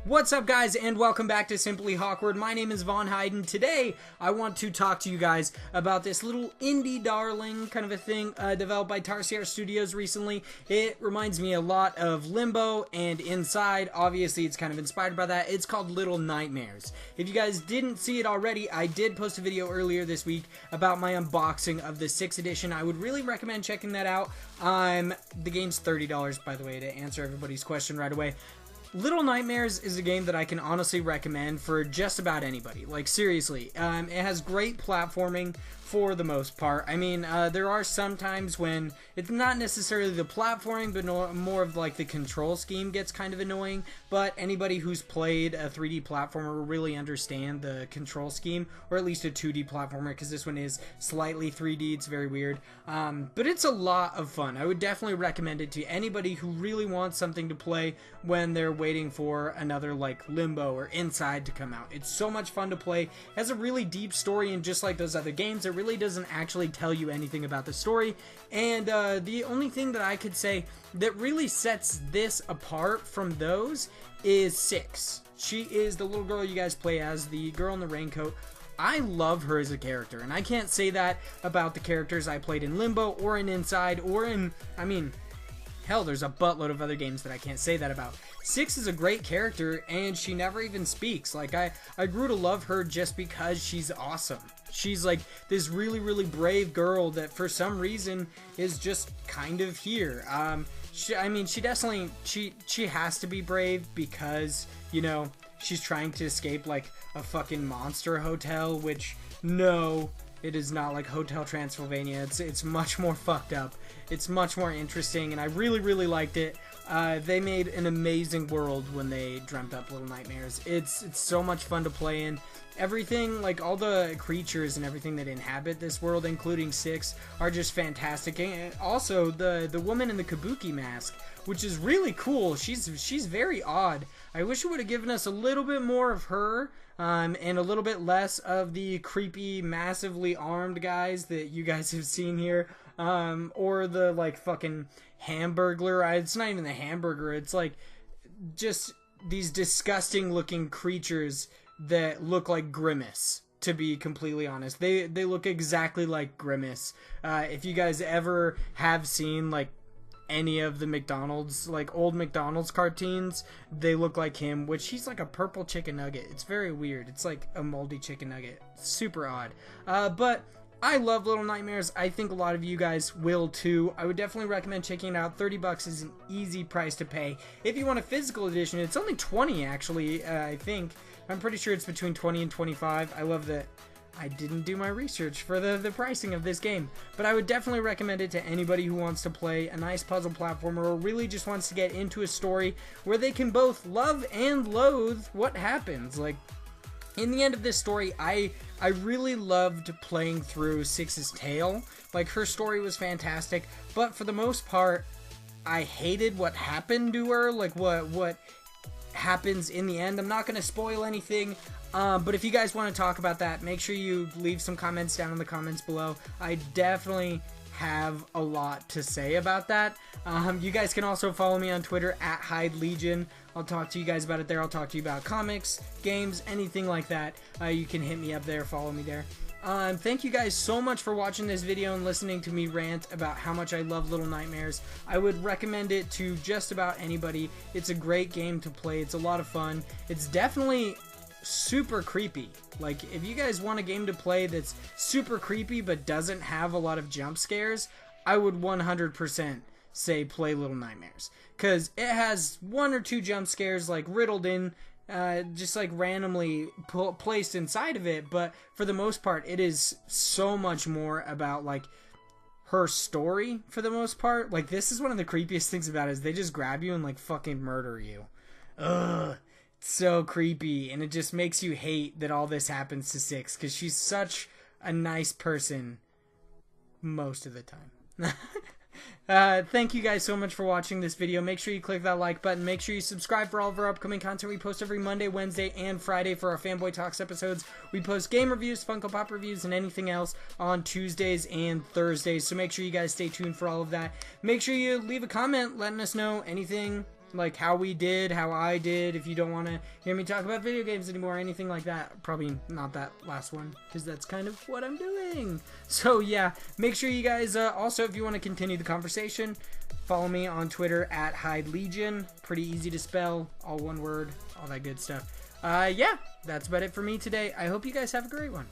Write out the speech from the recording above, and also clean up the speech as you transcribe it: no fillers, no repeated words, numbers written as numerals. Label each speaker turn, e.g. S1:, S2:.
S1: What's up, guys, and welcome back to Simply Hawkward. My name is Von Hayden. Today, I want to talk to you guys about this little indie darling kind of a thing developed by Tarsier Studios recently. It reminds me a lot of Limbo and Inside. Obviously, it's kind of inspired by that. It's called Little Nightmares. If you guys didn't see it already, I did post a video earlier this week about my unboxing of the 6th edition. I would really recommend checking that out. The game's $30, by the way, to answer everybody's question right away. Little Nightmares is a game that I can honestly recommend for just about anybody. Like, seriously, it has great platforming for the most part. I mean, there are some times when it's not necessarily the platforming, but more of like the control scheme gets kind of annoying. But anybody who's played a 3D platformer will really understand the control scheme, or at least a 2D platformer, because this one is slightly 3D. It's very weird, but it's a lot of fun. I would definitely recommend it to anybody who really wants something to play when they're waiting for another like Limbo or Inside to come out. It's so much fun to play. It has a really deep story, and just like those other games, it really doesn't actually tell you anything about the story. And the only thing that I could say that really sets this apart from those is Six. She is the little girl you guys play as, the girl in the raincoat. I love her as a character, and I can't say that about the characters I played in Limbo or in Inside or in, I mean, hell, there's a buttload of other games that I can't say that about. Six is a great character, and she never even speaks. Like, I grew to love her just because she's awesome. She's like this really, really brave girl that for some reason is just kind of here. I mean, she definitely, she has to be brave because, you know, she's trying to escape like a fucking monster hotel, which, no, it is not like Hotel Transylvania. It's much more fucked up. It's much more interesting, and I really, really liked it. They made an amazing world when they dreamt up Little Nightmares. It's so much fun to play in. Everything, like all the creatures and everything that inhabit this world, including Six, are just fantastic. And also the woman in the kabuki mask, which is really cool. She's very odd. I wish it would have given us a little bit more of her, and a little bit less of the creepy, massively armed guys that you guys have seen here, or the like fucking hamburglar. It's not even the hamburger. It's like just these disgusting looking creatures that look like Grimace, to be completely honest. They look exactly like Grimace. If you guys ever have seen like any of the McDonald's, like old McDonald's cartoons, they look like him, which he's like a purple chicken nugget. It's very weird. It's like a moldy chicken nugget. Super odd. But I love Little Nightmares. I think a lot of you guys will too. I would definitely recommend checking it out. $30 is an easy price to pay. If you want a physical edition, it's only $20 actually, I think. I'm pretty sure it's between $20 and $25. I love that I didn't do my research for the pricing of this game. But I would definitely recommend it to anybody who wants to play a nice puzzle platformer or really just wants to get into a story where they can both love and loathe what happens. Like, in the end of this story, I really loved playing through Six's tale. Like, her story was fantastic, but for the most part, I hated what happened to her, like what happens in the end. I'm not going to spoil anything, but if you guys want to talk about that, make sure you leave some comments down in the comments below. I definitely have a lot to say about that. You guys can also follow me on Twitter at Hyde Legion. I'll talk to you guys about it there. I'll talk to you about comics, games, anything like that. You can hit me up there, follow me there. Thank you guys so much for watching this video and listening to me rant about how much I love Little Nightmares. I would recommend it to just about anybody. It's a great game to play. It's a lot of fun. It's definitely super creepy. Like, if you guys want a game to play that's super creepy but doesn't have a lot of jump scares, I would 100% say play Little Nightmares, because it has 1 or 2 jump scares like riddled in, just like randomly placed inside of it, but for the most part it is so much more about like her story for the most part. Like, this is one of the creepiest things about it, is they just grab you and like fucking murder you. Ugh. It's so creepy, and it just makes you hate that all this happens to Six, because she's such a nice person most of the time. Thank you guys so much for watching this video. Make sure you click that like button. Make sure you subscribe for all of our upcoming content. We post every Monday, Wednesday, and Friday for our Fanboy Talks episodes. We post game reviews, Funko Pop reviews, and anything else on Tuesdays and Thursdays. So make sure you guys stay tuned for all of that. Make sure you leave a comment letting us know anything like how we did, how I did. If you don't want to hear me talk about video games anymore, anything like that, probably not that last one, because that's kind of what I'm doing. So yeah, make sure you guys, also if you want to continue the conversation, follow me on Twitter at Hyde Legion. Pretty easy to spell, all one word, all that good stuff. Yeah, that's about it for me today. I hope you guys have a great one.